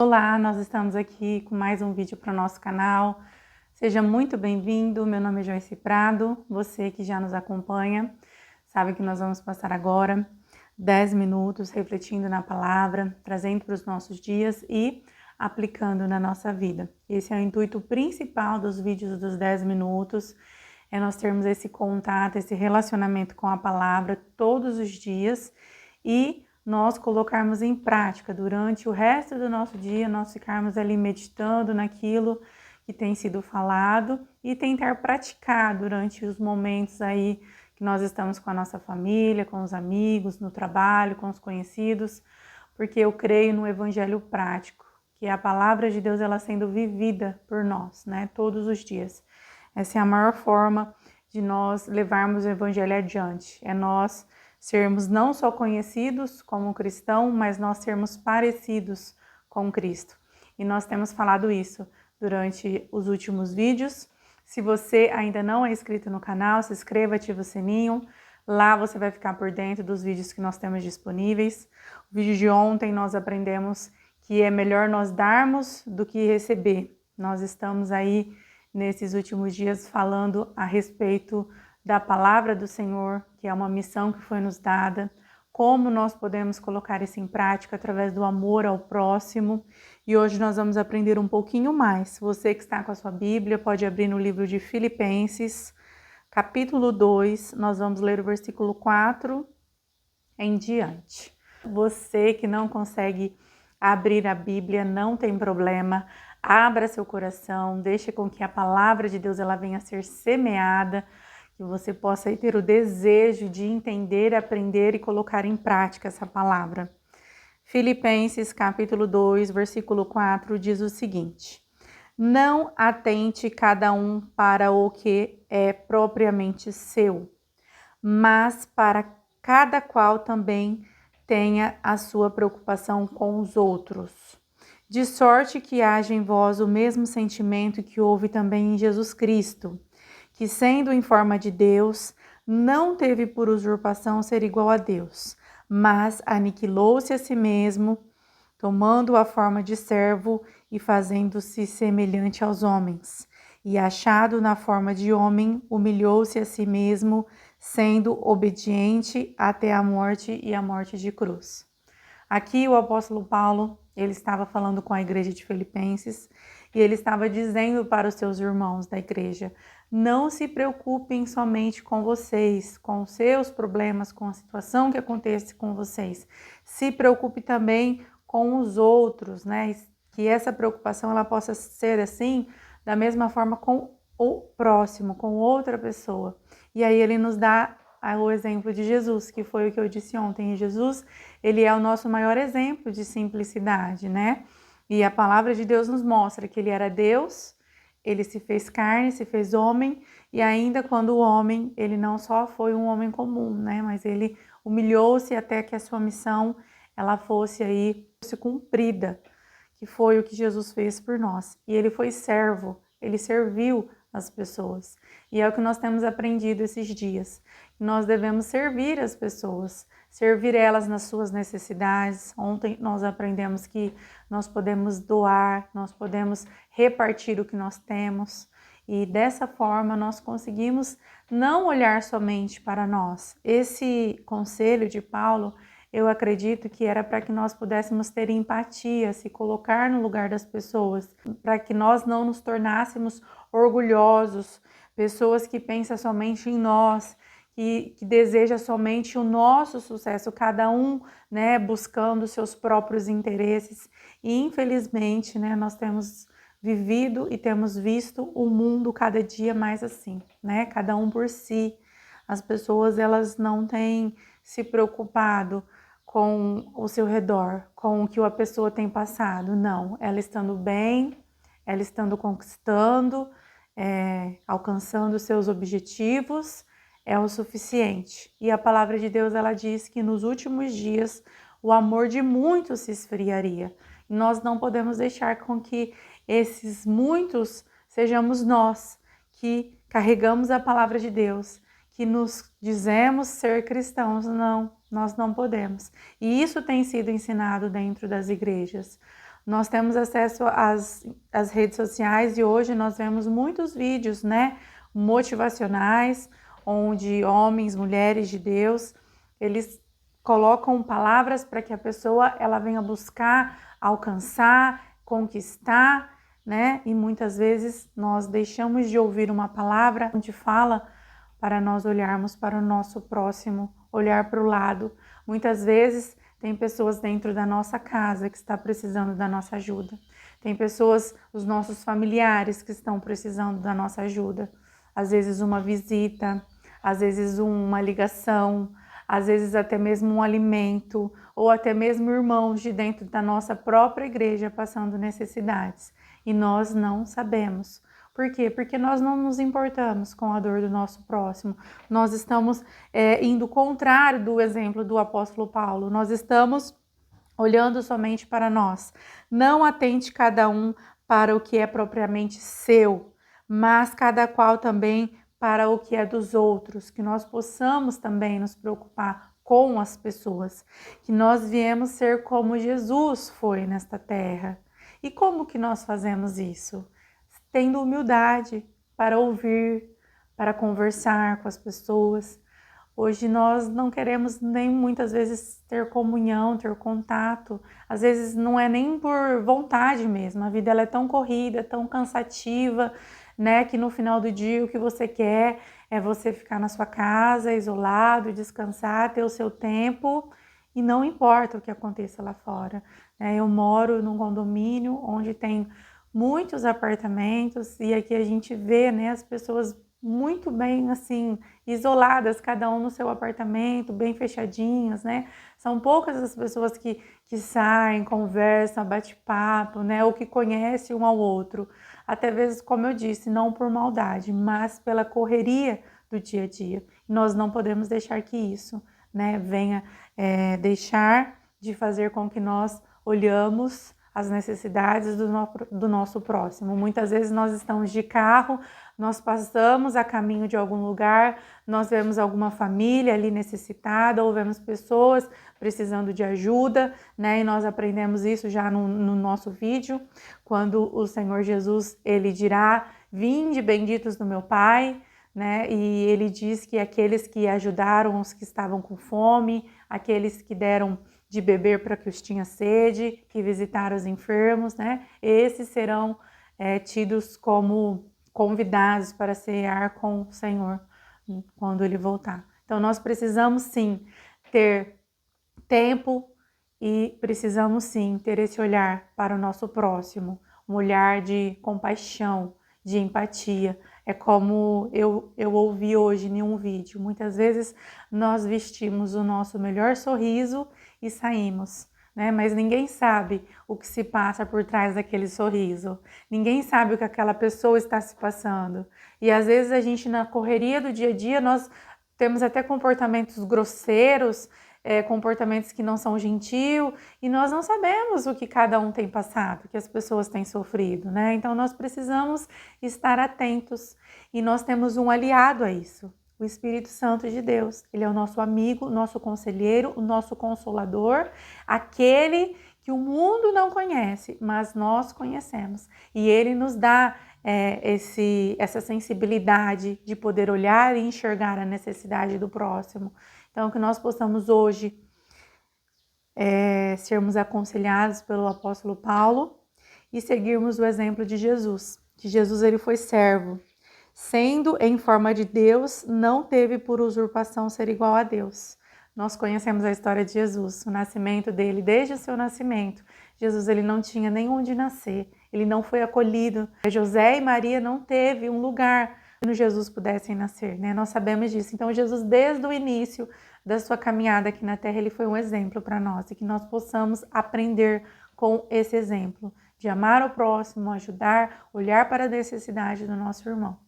Olá, nós estamos aqui com mais um vídeo para o nosso canal. Seja muito bem-vindo, meu nome é Joyce Prado, você que já nos acompanha, sabe que nós vamos passar agora 10 minutos refletindo na palavra, trazendo para os nossos dias e aplicando na nossa vida. Esse é o intuito principal dos vídeos dos 10 minutos, é nós termos esse contato, esse relacionamento com a palavra todos os dias e nós colocarmos em prática durante o resto do nosso dia, nós ficarmos ali meditando naquilo que tem sido falado e tentar praticar durante os momentos aí que nós estamos com a nossa família, com os amigos, no trabalho, com os conhecidos, porque eu creio no evangelho prático, que é a palavra de Deus ela sendo vivida por nós, né, todos os dias. Essa é a maior forma de nós levarmos o evangelho adiante, é nós sermos não só conhecidos como cristão, mas nós sermos parecidos com Cristo. E nós temos falado isso durante os últimos vídeos. Se você ainda não é inscrito no canal, se inscreva, ative o sininho. Lá você vai ficar por dentro dos vídeos que nós temos disponíveis. O vídeo de ontem nós aprendemos que é melhor nós darmos do que receber. Nós estamos aí nesses últimos dias falando a respeito da palavra do Senhor, que é uma missão que foi nos dada, como nós podemos colocar isso em prática através do amor ao próximo. E hoje nós vamos aprender um pouquinho mais. Você que está com a sua Bíblia pode abrir no livro de Filipenses, capítulo 2, nós vamos ler o versículo 4 em diante. Você que não consegue abrir a Bíblia, não tem problema, abra seu coração, deixe com que a palavra de Deus ela venha a ser semeada, que você possa ter o desejo de entender, aprender e colocar em prática essa palavra. Filipenses capítulo 2, versículo 4 diz o seguinte: não atente cada um para o que é propriamente seu, mas para cada qual também tenha a sua preocupação com os outros. De sorte que haja em vós o mesmo sentimento que houve também em Jesus Cristo, que sendo em forma de Deus, não teve por usurpação ser igual a Deus, mas aniquilou-se a si mesmo, tomando a forma de servo e fazendo-se semelhante aos homens. E achado na forma de homem, humilhou-se a si mesmo, sendo obediente até a morte e a morte de cruz. Aqui o apóstolo Paulo, ele estava falando com a igreja de Filipenses e ele estava dizendo para os seus irmãos da igreja: não se preocupem somente com vocês, com os seus problemas, com a situação que acontece com vocês. Se preocupe também com os outros, né? Que essa preocupação ela possa ser assim, da mesma forma com o próximo, com outra pessoa. E aí ele nos dá o exemplo de Jesus, que foi o que eu disse ontem. E Jesus, ele é o nosso maior exemplo de simplicidade, né? E a palavra de Deus nos mostra que ele era Deus, ele se fez carne, se fez homem, e ainda quando o homem, ele não só foi um homem comum, né? Mas ele humilhou-se até que a sua missão, ela fosse cumprida, que foi o que Jesus fez por nós. E ele foi servo, ele serviu as pessoas. E é o que nós temos aprendido esses dias. Nós devemos servir as pessoas, servir elas nas suas necessidades. Ontem nós aprendemos que nós podemos doar, nós podemos repartir o que nós temos. E dessa forma nós conseguimos não olhar somente para nós. Esse conselho de Paulo, eu acredito que era para que nós pudéssemos ter empatia, se colocar no lugar das pessoas, para que nós não nos tornássemos orgulhosos, pessoas que pensam somente em nós, que deseja somente o nosso sucesso, cada um, né, buscando seus próprios interesses. E infelizmente, né, nós temos vivido e temos visto o mundo cada dia mais assim, né, cada um por si. As pessoas elas não têm se preocupado com o seu redor, com o que a pessoa tem passado. Não, ela estando bem, ela estando conquistando, alcançando seus objetivos, é o suficiente. E a palavra de Deus, ela diz que nos últimos dias o amor de muitos se esfriaria. E nós não podemos deixar com que esses muitos sejamos nós, que carregamos a palavra de Deus, que nos dizemos ser cristãos. Não, nós não podemos. E isso tem sido ensinado dentro das igrejas. Nós temos acesso às redes sociais e hoje nós vemos muitos vídeos, né, motivacionais, onde homens, mulheres de Deus, eles colocam palavras para que a pessoa ela venha buscar, alcançar, conquistar, né? E muitas vezes nós deixamos de ouvir uma palavra onde fala para nós olharmos para o nosso próximo, olhar para o lado. Muitas vezes tem pessoas dentro da nossa casa que estão precisando da nossa ajuda. Tem pessoas, os nossos familiares, que estão precisando da nossa ajuda. Às vezes uma visita, às vezes uma ligação, às vezes até mesmo um alimento, ou até mesmo irmãos de dentro da nossa própria igreja passando necessidades. E nós não sabemos. Por quê? Porque nós não nos importamos com a dor do nosso próximo. Nós estamos indo contrário do exemplo do apóstolo Paulo. Nós estamos olhando somente para nós. Não atente cada um para o que é propriamente seu, mas cada qual também para o que é dos outros. Que nós possamos também nos preocupar com as pessoas. Que nós viemos ser como Jesus foi nesta terra. E como que nós fazemos isso? Tendo humildade para ouvir, para conversar com as pessoas. Hoje nós não queremos nem muitas vezes ter comunhão, ter contato. Às vezes não é nem por vontade mesmo. A vida ela é tão corrida, tão cansativa, né? Que no final do dia o que você quer é você ficar na sua casa, isolado, descansar, ter o seu tempo e não importa o que aconteça lá fora. Eu moro num condomínio onde tem muitos apartamentos e aqui a gente vê, né, as pessoas muito bem assim isoladas, cada um no seu apartamento, bem fechadinhos, né? São poucas as pessoas que saem, conversam, bate-papo, né? Ou que conhecem um ao outro. Até vezes, como eu disse, não por maldade, mas pela correria do dia a dia. Nós não podemos deixar que isso, né, venha deixar de fazer com que nós olhamos as necessidades do nosso próximo. Muitas vezes nós estamos de carro, nós passamos a caminho de algum lugar, nós vemos alguma família ali necessitada, ou vemos pessoas precisando de ajuda, né? E nós aprendemos isso já no nosso vídeo, quando o Senhor Jesus, ele dirá, vinde benditos do meu Pai, né? E ele diz que aqueles que ajudaram os que estavam com fome, aqueles que deram de beber para que os tinha sede, que visitaram os enfermos, né? Esses serão tidos como convidados para cear com o Senhor quando ele voltar. Então nós precisamos sim ter tempo e precisamos sim ter esse olhar para o nosso próximo, um olhar de compaixão, de empatia. É como eu ouvi hoje em um vídeo, muitas vezes nós vestimos o nosso melhor sorriso e saímos, né? Mas ninguém sabe o que se passa por trás daquele sorriso, ninguém sabe o que aquela pessoa está se passando. E às vezes a gente, na correria do dia a dia, nós temos até comportamentos grosseiros, comportamentos que não são gentil, e nós não sabemos o que cada um tem passado, o que as pessoas têm sofrido, né? Então nós precisamos estar atentos, e nós temos um aliado a isso, o Espírito Santo de Deus. Ele é o nosso amigo, o nosso conselheiro, o nosso consolador, aquele que o mundo não conhece, mas nós conhecemos. E ele nos dá essa sensibilidade de poder olhar e enxergar a necessidade do próximo. Então, que nós possamos hoje sermos aconselhados pelo apóstolo Paulo e seguirmos o exemplo de Jesus. Que Jesus ele foi servo. Sendo em forma de Deus, não teve por usurpação ser igual a Deus. Nós conhecemos a história de Jesus, o nascimento dele, desde o seu nascimento. Jesus ele não tinha nem onde nascer, ele não foi acolhido. José e Maria não teve um lugar onde Jesus pudessem nascer, né? Nós sabemos disso. Então Jesus, desde o início da sua caminhada aqui na Terra, ele foi um exemplo para nós e que nós possamos aprender com esse exemplo de amar o próximo, ajudar, olhar para a necessidade do nosso irmão.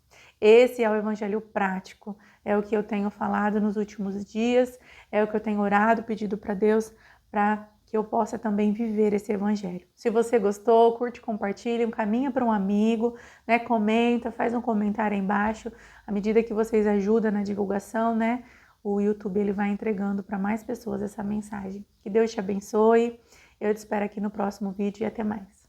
Esse é o evangelho prático, é o que eu tenho falado nos últimos dias, é o que eu tenho orado, pedido para Deus, para que eu possa também viver esse evangelho. Se você gostou, curte, compartilha, encaminha para um amigo, né? Comenta, faz um comentário aí embaixo. À medida que vocês ajudam na divulgação, né? O YouTube ele vai entregando para mais pessoas essa mensagem. Que Deus te abençoe. Eu te espero aqui no próximo vídeo e até mais.